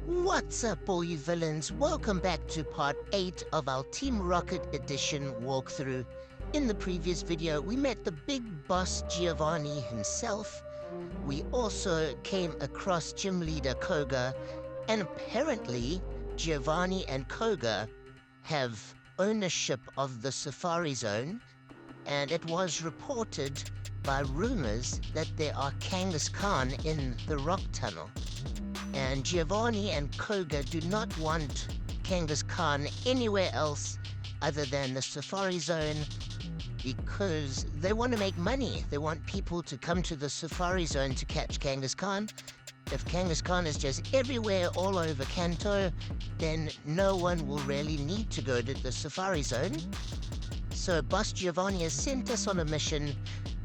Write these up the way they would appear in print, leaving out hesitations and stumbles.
What's up, all you villains? Welcome back to part 8 of our Team Rocket Edition walkthrough. In the previous video, we met the big boss Giovanni himself. We also came across gym leader Koga, and apparently Giovanni and Koga have ownership of the Safari Zone, and it was reported by rumors that there are Kangaskhan in the rock tunnel. And Giovanni and Koga do not want Kangaskhan anywhere else other than the Safari Zone because they want to make money. They want people to come to the Safari Zone to catch Kangaskhan. If Kangaskhan is just everywhere all over Kanto, then no one will really need to go to the Safari Zone. So Boss Giovanni has sent us on a mission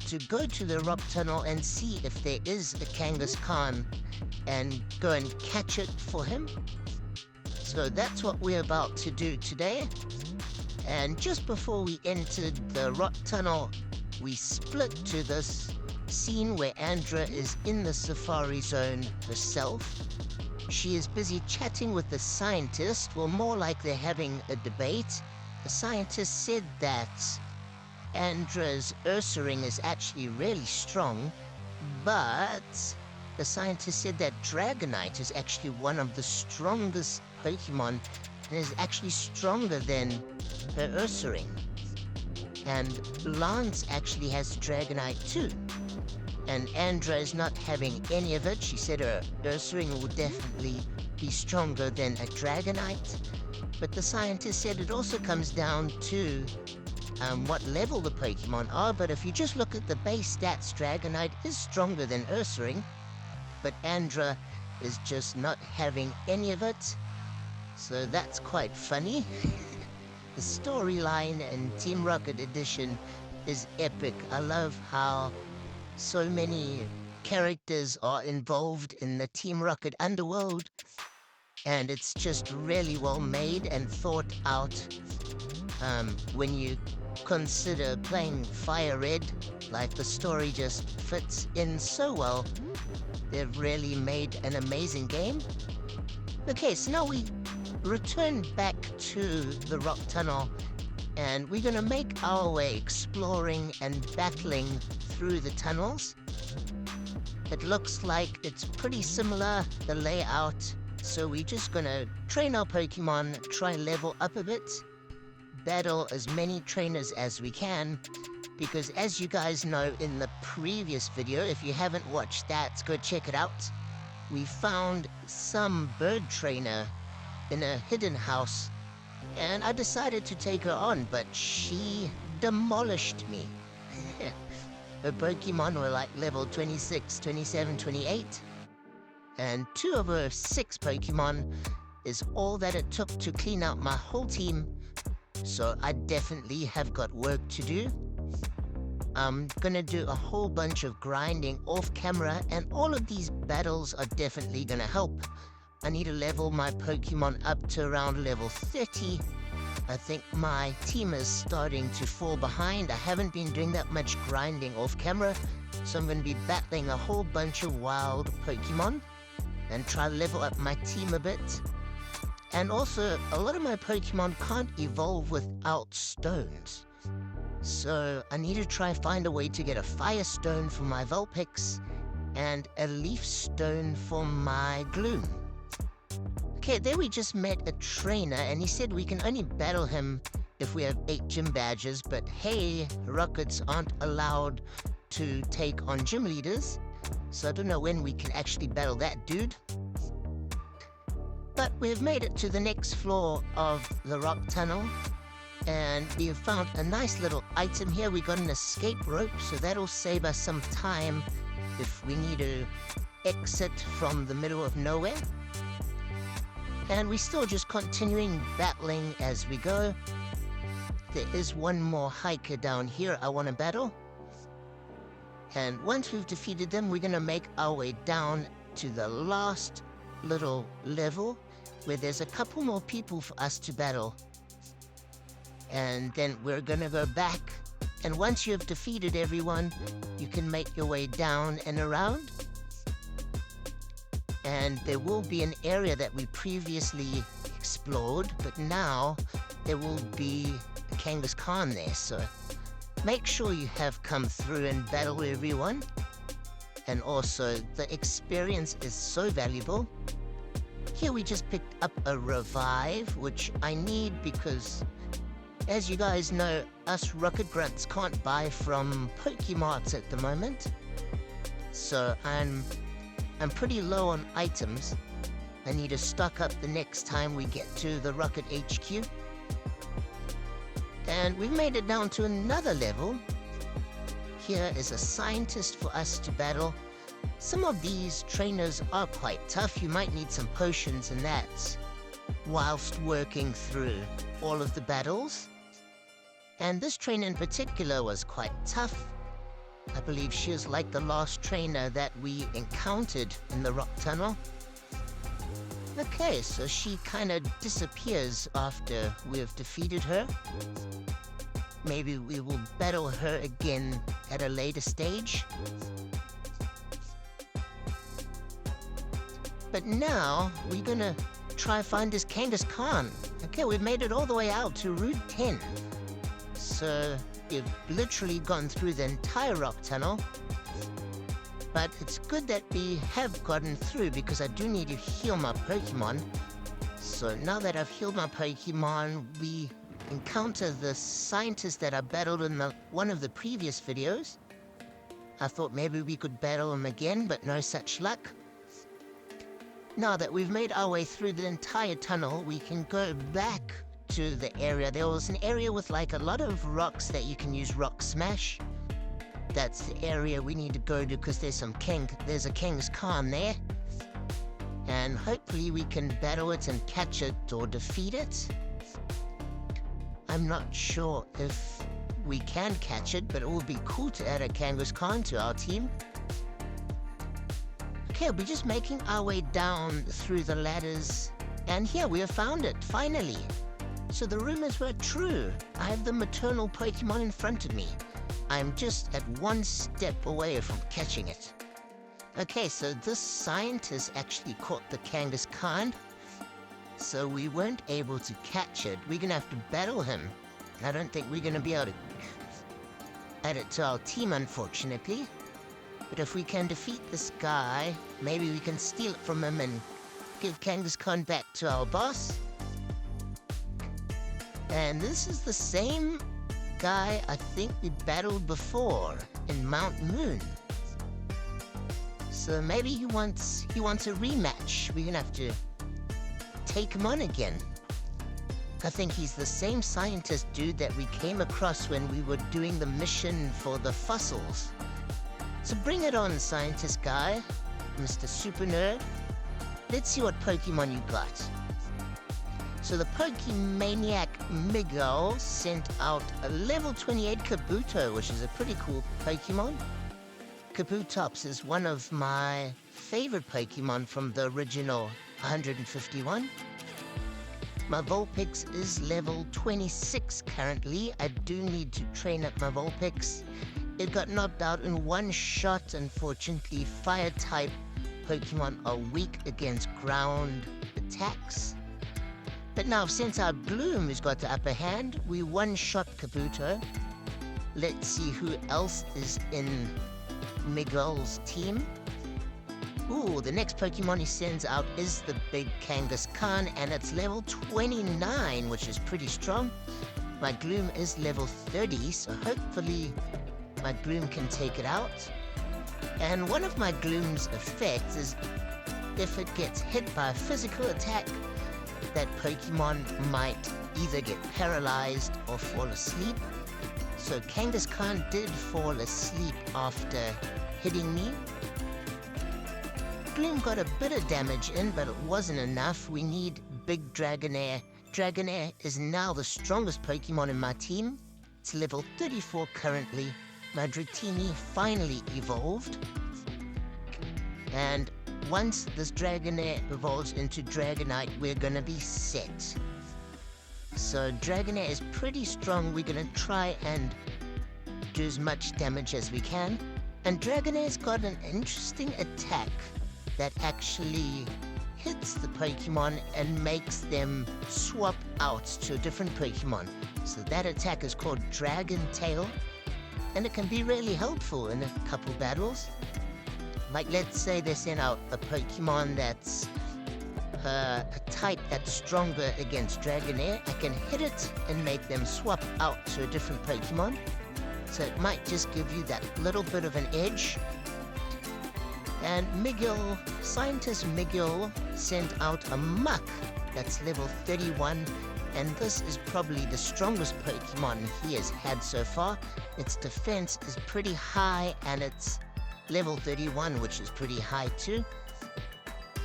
to go to the rock tunnel and see if there is a Kangaskhan and go and catch it for him. So that's what we're about to do today. And just before we entered the rock tunnel, we split to this scene where Andra is in the Safari Zone herself. She is busy chatting with the scientist, well, more like they're having a debate. The scientist said that Andra's Ursaring is actually really strong, but the scientist said that Dragonite is actually one of the strongest Pokemon and is actually stronger than her Ursaring. And Lance actually has Dragonite too. And Andra is not having any of it. She said her Ursaring will definitely be stronger than a Dragonite. But the scientist said it also comes down to what level the Pokemon are. But if you just look at the base stats, Dragonite is stronger than Ursaring. But Andra is just not having any of it. So that's quite funny. The storyline in Team Rocket Edition is epic. I love how so many characters are involved in the Team Rocket underworld. And it's just really well made and thought out. When you consider playing Fire Red, like the story just fits in so well. They've really made an amazing game. Okay, so now we return back to the rock tunnel, and we're gonna make our way exploring and battling through the tunnels. It looks like it's pretty similar, the layout, so we're just gonna train our Pokemon, try level up a bit, battle as many trainers as we can, because as you guys know in the previous video, if you haven't watched that, go check it out. We found some bird trainer in a hidden house, and I decided to take her on, but she demolished me. Her Pokemon were like level 26, 27, 28, and 2 of her 6 Pokemon is all that it took to clean out my whole team, so I definitely have got work to do. I'm gonna do a whole bunch of grinding off camera, and all of these battles are definitely gonna help. I need to level my Pokemon up to around level 30. I think my team is starting to fall behind. I haven't been doing that much grinding off camera, so I'm gonna be battling a whole bunch of wild Pokemon and try to level up my team a bit. And also, a lot of my Pokemon can't evolve without stones. So I need to try find a way to get a Fire Stone for my Vulpix and a Leaf Stone for my Gloom. Okay, there we just met a trainer, and he said we can only battle him if we have 8 gym badges, but hey, Rockets aren't allowed to take on gym leaders, so I don't know when we can actually battle that dude. But we've made it to the next floor of the rock tunnel, and we have found a nice little item here. We got an escape rope, so that'll save us some time if we need to exit from the middle of nowhere. And we're still just continuing battling as we go. There is one more hiker down here I want to battle. And once we've defeated them, we're going to make our way down to the last little level where there's a couple more people for us to battle. And then we're going to go back And once you have defeated everyone, you can make your way down and around. And there will be an area that we previously explored, but now there will be a Kangaskhan there, so make sure you have come through and battle everyone. And also, the experience is so valuable. Here we just picked up a revive, which I need because, as you guys know, us rocket grunts can't buy from Pokemarts at the moment. So I'm pretty low on items. I need to stock up the next time we get to the Rocket HQ. And we've made it down to another level. Here is a scientist for us to battle. Some of these trainers are quite tough. You might need some potions and that whilst working through all of the battles. And this trainer in particular was quite tough. I believe she is like the last trainer that we encountered in the rock tunnel. Okay, so she kind of disappears after we have defeated her. Maybe we will battle her again at a later stage. But now, we're gonna try find this Kangaskhan. Okay, we've made it all the way out to Route 10. So, we've literally gone through the entire rock tunnel. But it's good that we have gotten through because I do need to heal my Pokemon. So now that I've healed my Pokemon, we encounter the scientist that I battled in one of the previous videos. I thought maybe we could battle him again, but no such luck. Now that we've made our way through the entire tunnel, we can go back to the area. There was an area with like a lot of rocks that you can use Rock Smash. That's the area we need to go to because there's a Kangaskhan there. And hopefully we can battle it and catch it or defeat it. I'm not sure if we can catch it, but it would be cool to add a Kangaskhan to our team. Okay, we're just making our way down through the ladders. And here, we have found it, finally. So the rumors were true. I have the maternal Pokemon in front of me. I'm just at one step away from catching it. Okay, so this scientist actually caught the Kangaskhan. So we weren't able to catch it. We're gonna have to battle him. I don't think we're gonna be able to add it to our team, unfortunately. But if we can defeat this guy, maybe we can steal it from him and give Kangaskhan back to our boss. And this is the same guy I think we battled before in Mount Moon. So maybe he wants a rematch. We're gonna have to take him on again. I think he's the same scientist dude that we came across when we were doing the mission for the fossils. So bring it on, scientist guy, Mr. Super Nerd. Let's see what Pokemon you got. So the Pokemaniac Miguel sent out a level 28 Kabuto, which is a pretty cool Pokemon. Kabutops is one of my favorite Pokemon from the original 151. My Vulpix is level 26 currently. I do need to train up my Vulpix. It got knocked out in one shot. Unfortunately, fire-type Pokemon are weak against ground attacks. But now, since our Gloom has got the upper hand, we one-shot Kabuto. Let's see who else is in Miguel's team. Ooh, the next Pokemon he sends out is the big Kangaskhan, and it's level 29, which is pretty strong. My Gloom is level 30, so hopefully my Gloom can take it out. And one of my Gloom's effects is if it gets hit by a physical attack, that Pokemon might either get paralyzed or fall asleep. So Kangaskhan did fall asleep after hitting me. Gloom got a bit of damage in, but it wasn't enough. We need big Dragonair. Dragonair is now the strongest Pokemon in my team. It's level 34 currently. My Dratini finally evolved. And once this Dragonair evolves into Dragonite, we're gonna be set. So Dragonair is pretty strong. We're gonna try and do as much damage as we can. And Dragonair's got an interesting attack that actually hits the Pokemon and makes them swap out to a different Pokemon. So that attack is called Dragon Tail, and it can be really helpful in a couple battles. Like, let's say they send out a Pokemon that's a type that's stronger against Dragonair. I can hit it and make them swap out to a different Pokemon. So it might just give you that little bit of an edge. And Scientist Miguel sent out a Muck that's level 31, and this is probably the strongest Pokemon he has had so far. Its defense is pretty high, and it's level 31, which is pretty high too.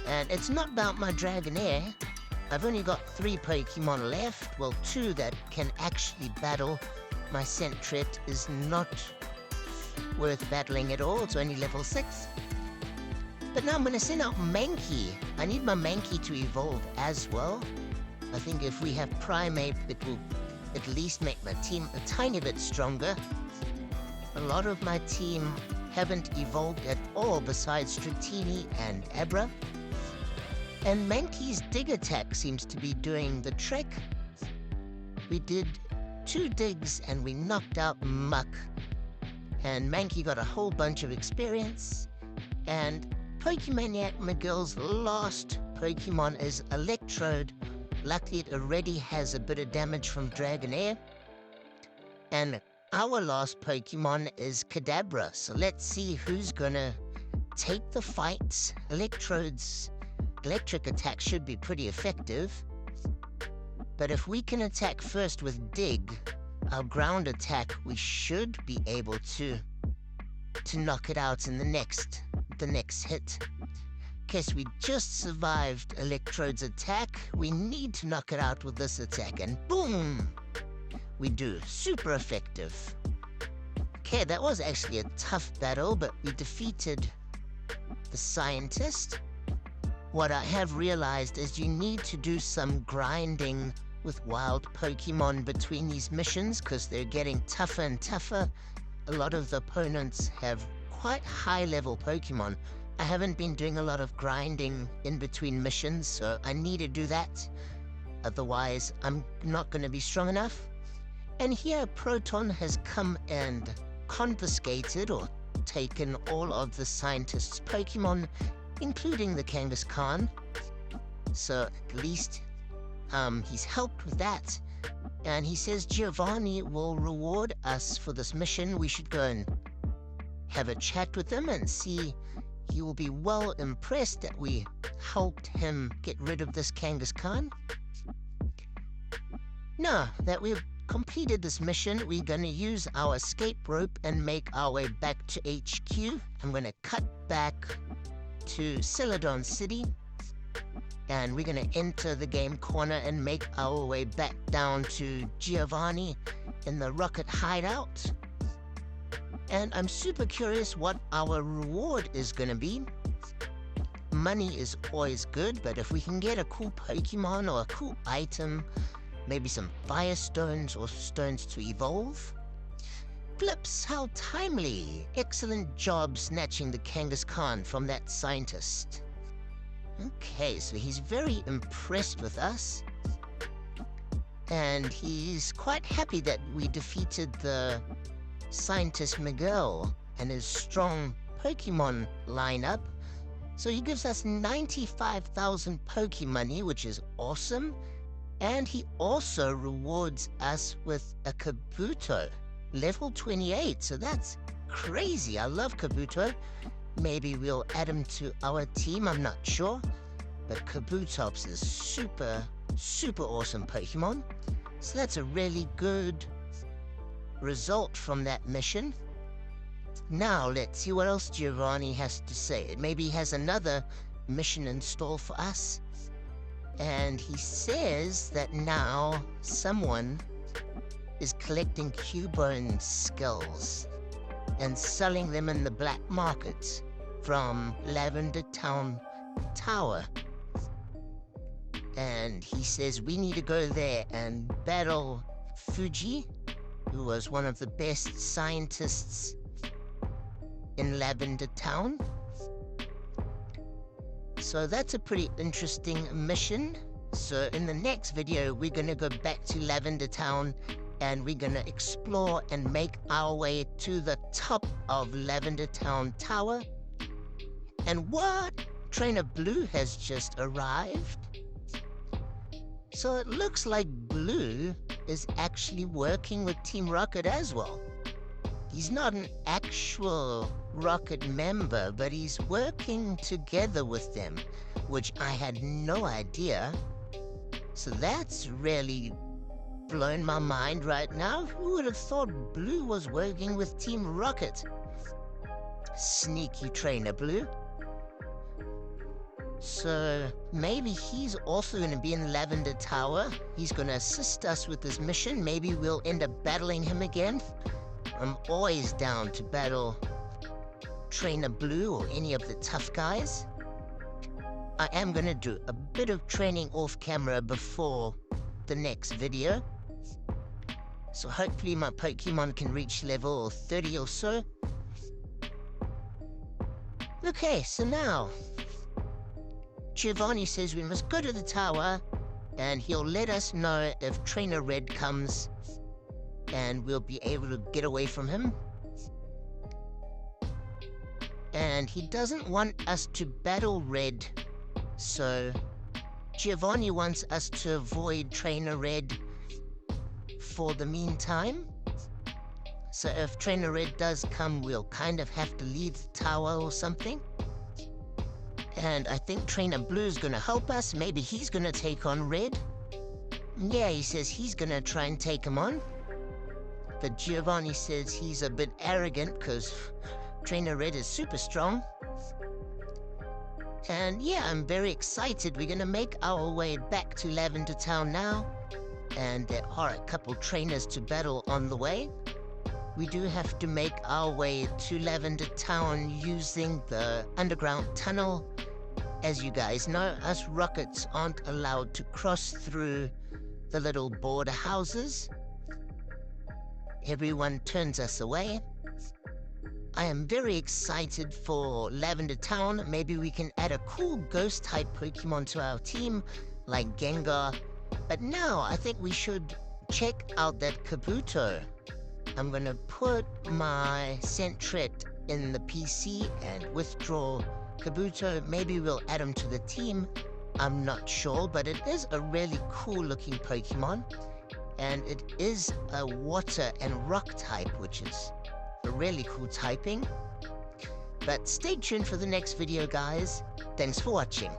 And it's not about my Dragonair. I've only got 3 Pokemon left, well, 2 that can actually battle. My Sentret is not worth battling at all, it's only level 6. But now I'm going to send out Mankey. I need my Mankey to evolve as well. I think if we have Primeape, it will at least make my team a tiny bit stronger. A lot of my team haven't evolved at all besides Stratini and Abra. And Mankey's Dig attack seems to be doing the trick. We did 2 digs and we knocked out Muck. And Mankey got a whole bunch of experience. And Pokemaniac Miguel's last Pokemon is Electrode. Luckily, it already has a bit of damage from Dragonair. And our last Pokemon is Kadabra. So let's see who's gonna take the fight. Electrode's electric attack should be pretty effective. But if we can attack first with Dig, our ground attack, we should be able to knock it out in the next hit. Guess we just survived Electrode's attack. We need to knock it out with this attack, and boom! We do. Super effective. Okay, that was actually a tough battle, but we defeated the Scientist. What I have realized is you need to do some grinding with wild Pokemon between these missions, because they're getting tougher and tougher. A lot of the opponents have quite high-level Pokemon. I haven't been doing a lot of grinding in between missions, so I need to do that. Otherwise, I'm not going to be strong enough. And here, Proton has come and confiscated or taken all of the Scientist's Pokemon, including the Kangaskhan. So at least he's helped with that. And he says Giovanni will reward us for this mission. We should go and have a chat with him and see. He will be well impressed that we helped him get rid of this Kangaskhan. Now that we've completed this mission, we're going to use our escape rope and make our way back to HQ. I'm going to cut back to Celadon City, and we're going to enter the game corner and make our way back down to Giovanni in the Rocket Hideout. And I'm super curious what our reward is going to be. Money is always good, but if we can get a cool Pokemon or a cool item, maybe some Fire Stones or stones to evolve. Flips, how timely! Excellent job snatching the Kangaskhan from that Scientist. Okay, so he's very impressed with us. And he's quite happy that we defeated the Scientist Miguel and his strong Pokemon lineup. So he gives us 95,000 Pokemoney, which is awesome. And he also rewards us with a Kabuto, level 28. So that's crazy. I love Kabuto. Maybe we'll add him to our team, I'm not sure. But Kabutops is super awesome Pokemon. So that's a really good result from that mission. Now let's see what else Giovanni has to say. Maybe he has another mission in store for us. And he says that now someone is collecting Cubone skulls and selling them in the black market from Lavender Tower. And he says we need to go there and battle Fuji. who was one of the best scientists in Lavender Tower. So that's a pretty interesting mission. So in the next video, we're gonna go back to Lavender Tower and we're gonna explore and make our way to the top of Lavender Tower. And what? Trainer Blue has just arrived. So it looks like Blue is actually working with Team Rocket as well. He's not an actual Rocket member, but he's working together with them, which I had no idea. So that's really blown my mind right now. Who would have thought Blue was working with Team Rocket? Sneaky Trainer Blue. So maybe he's also going to be in Lavender Tower. He's going to assist us with this mission. Maybe we'll end up battling him again. I'm always down to battle Trainer Blue or any of the tough guys. I am going to do a bit of training off camera before the next video. So hopefully my Pokemon can reach level 30 or so. Okay, so now Giovanni says we must go to the tower and he'll let us know if Trainer Red comes and we'll be able to get away from him. And he doesn't want us to battle Red, so Giovanni wants us to avoid Trainer Red for the meantime. So if Trainer Red does come, we'll kind of have to leave the tower or something. And I think Trainer Blue's gonna help us. Maybe he's gonna take on Red. Yeah, he says he's gonna try and take him on. But Giovanni says he's a bit arrogant because Trainer Red is super strong. And yeah, I'm very excited. We're gonna make our way back to Lavender Tower now. And there are a couple trainers to battle on the way. We do have to make our way to Lavender Tower using the underground tunnel. As you guys know, us Rockets aren't allowed to cross through the little border houses. Everyone turns us away. I am very excited for Lavender Tower. Maybe we can add a cool ghost-type Pokemon to our team, like Gengar. But now, I think we should check out that Kabuto. I'm gonna put my Sentret in the PC and withdraw Kabuto. Maybe we'll add him to the team. I'm not sure, but it is a really cool looking Pokemon. And it is a water and rock type, which is a really cool typing. But stay tuned for the next video, guys. Thanks for watching.